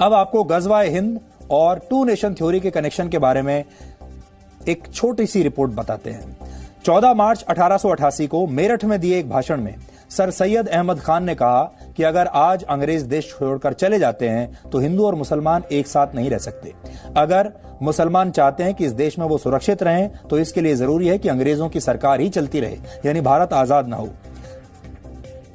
अब आपको गजवा-ए हिंद और टू नेशन थ्योरी के कनेक्शन के बारे में एक छोटी सी रिपोर्ट बताते हैं। 14 मार्च 1888 को मेरठ में दिए एक भाषण में सर सैयद अहमद खान ने कहा कि अगर आज अंग्रेज देश छोड़कर चले जाते हैं तो हिंदू और मुसलमान एक साथ नहीं रह सकते। अगर मुसलमान चाहते हैं कि इस देश में वो सुरक्षित रहें तो इसके लिए जरूरी है कि अंग्रेजों की सरकार ही चलती रहे, यानी भारत आजाद ना हो।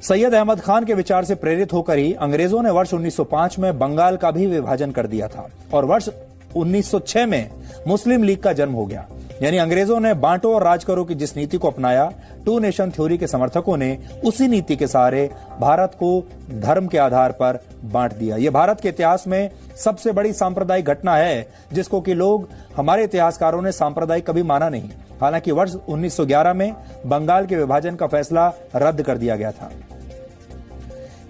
सैयद अहमद खान के विचार से प्रेरित होकर ही अंग्रेजों ने वर्ष 1905 में बंगाल का भी विभाजन कर दिया था और वर्ष 1906 में मुस्लिम लीग का जन्म हो गया। यानी अंग्रेजों ने बांटो और राज करो की जिस नीति को अपनाया, टू नेशन थ्योरी के समर्थकों ने उसी नीति के सहारे भारत को धर्म के आधार पर बांट दिया। यह भारत के इतिहास में सबसे बड़ी सांप्रदायिक घटना है जिसको कि लोग, हमारे इतिहासकारों ने सांप्रदायिक कभी माना नहीं। हालांकि वर्ष 1911 में बंगाल के विभाजन का फैसला रद्द कर दिया गया था।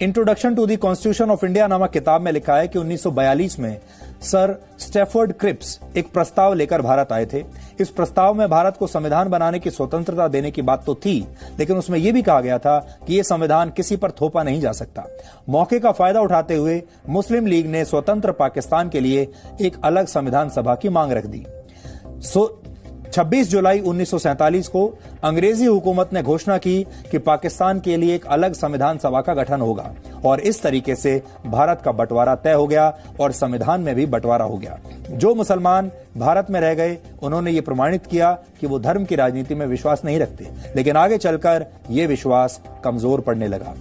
Introduction to the Constitution of India नामक किताब में लिखा है कि 1942 में सर स्टैफर्ड क्रिप्स एक प्रस्ताव लेकर भारत आए थे। इस प्रस्ताव में भारत को संविधान बनाने की स्वतंत्रता देने की बात तो थी, लेकिन उसमें यह भी कहा गया था कि यह संविधान किसी पर थोपा नहीं जा सकता। मौके का फायदा उठाते हुए मुस्लिम लीग ने स्वतंत्र पाकिस्तान के लिए एक अलग संविधान सभा की मांग रख दी। 26 जुलाई 1947 को अंग्रेजी हुकूमत ने घोषणा की कि पाकिस्तान के लिए एक अलग संविधान सभा का गठन होगा और इस तरीके से भारत का बंटवारा तय हो गया और संविधान में भी बंटवारा हो गया। जो मुसलमान भारत में रह गए उन्होंने ये प्रमाणित किया कि वो धर्म की राजनीति में विश्वास नहीं रखते, लेकिन आगे चलकर ये विश्वास कमजोर पड़ने लगा।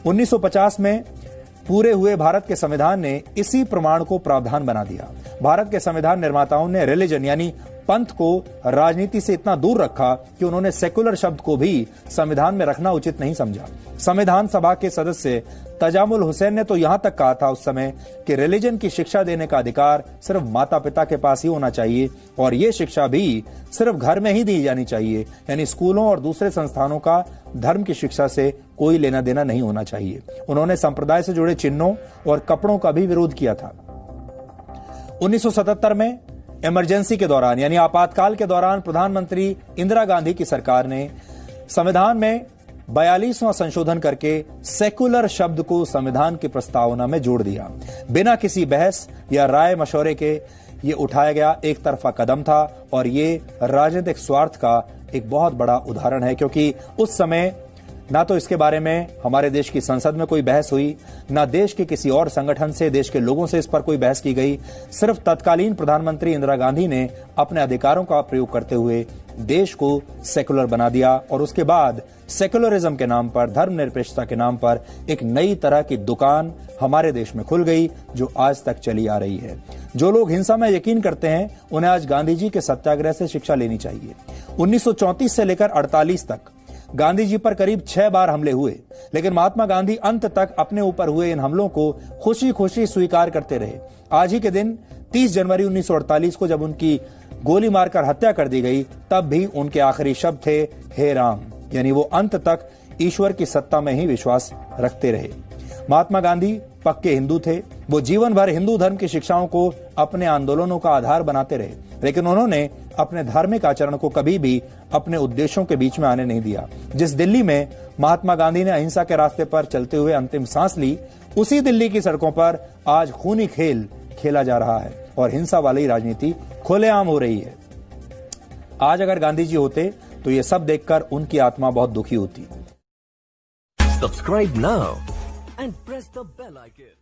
1950 में पूरे हुए भारत के संविधान ने इसी प्रमाण को प्रावधान बना दिया। भारत के संविधान निर्माताओं ने रिलीजन यानी पंथ को राजनीति से इतना दूर रखा कि उन्होंने सेकुलर शब्द को भी संविधान में रखना उचित नहीं समझा। संविधान सभा के सदस्य तजामुल हुसैन ने तो यहां तक कहा था उस समय कि रिलीजन की शिक्षा देने का अधिकार सिर्फ माता पिता के पास ही होना चाहिए और ये शिक्षा भी सिर्फ घर में ही दी जानी चाहिए, यानी स्कूलों और दूसरे संस्थानों का धर्म की शिक्षा से कोई लेना देना नहीं होना चाहिए। उन्होंने संप्रदाय से जुड़े चिन्हों और कपड़ों का भी विरोध किया था। 1977 में इमरजेंसी के दौरान यानी आपातकाल के दौरान प्रधानमंत्री इंदिरा गांधी की सरकार ने संविधान में 42वां संशोधन करके सेकुलर शब्द को संविधान की प्रस्तावना में जोड़ दिया। बिना किसी बहस या राय मशवरे के ये उठाया गया एक तरफा कदम था और ये राजनीतिक स्वार्थ का एक बहुत बड़ा उदाहरण है, क्योंकि उस समय ना तो इसके बारे में हमारे देश की संसद में कोई बहस हुई, ना देश के किसी और संगठन से, देश के लोगों से इस पर कोई बहस की गई। सिर्फ तत्कालीन प्रधानमंत्री इंदिरा गांधी ने अपने अधिकारों का प्रयोग करते हुए देश को सेकुलर बना दिया और उसके बाद सेकुलरिज्म के नाम पर, धर्मनिरपेक्षता के नाम पर एक नई तरह की दुकान हमारे देश में खुल गई जो आज तक चली आ रही है। जो लोग हिंसा में यकीन करते हैं उन्हें आज गांधी जी के सत्याग्रह से शिक्षा लेनी चाहिए। 1934 से लेकर 48 तक गांधी जी पर करीब 6 बार हमले हुए, लेकिन महात्मा गांधी अंत तक अपने ऊपर हुए इन हमलों को खुशी खुशी स्वीकार करते रहे। आज ही के दिन 30 जनवरी 1948 को जब उनकी गोली मारकर हत्या कर दी गई, तब भी उनके आखिरी शब्द थे हे राम, यानी वो अंत तक ईश्वर की सत्ता में ही विश्वास रखते रहे। महात्मा गांधी पक्के हिंदू थे। वो जीवन भर हिंदू धर्म की शिक्षाओं को अपने आंदोलनों का आधार बनाते रहे, लेकिन उन्होंने अपने धार्मिक आचरण को कभी भी अपने उद्देश्यों के बीच में आने नहीं दिया। जिस दिल्ली में महात्मा गांधी ने अहिंसा के रास्ते पर चलते हुए अंतिम सांस ली, उसी दिल्ली की सड़कों पर आज खूनी खेल खेला जा रहा है और हिंसा वाली राजनीति खुलेआम हो रही है। आज अगर गांधी जी होते तो ये सब देखकर उनकी आत्मा बहुत दुखी होती। Subscribe now and press the bell icon.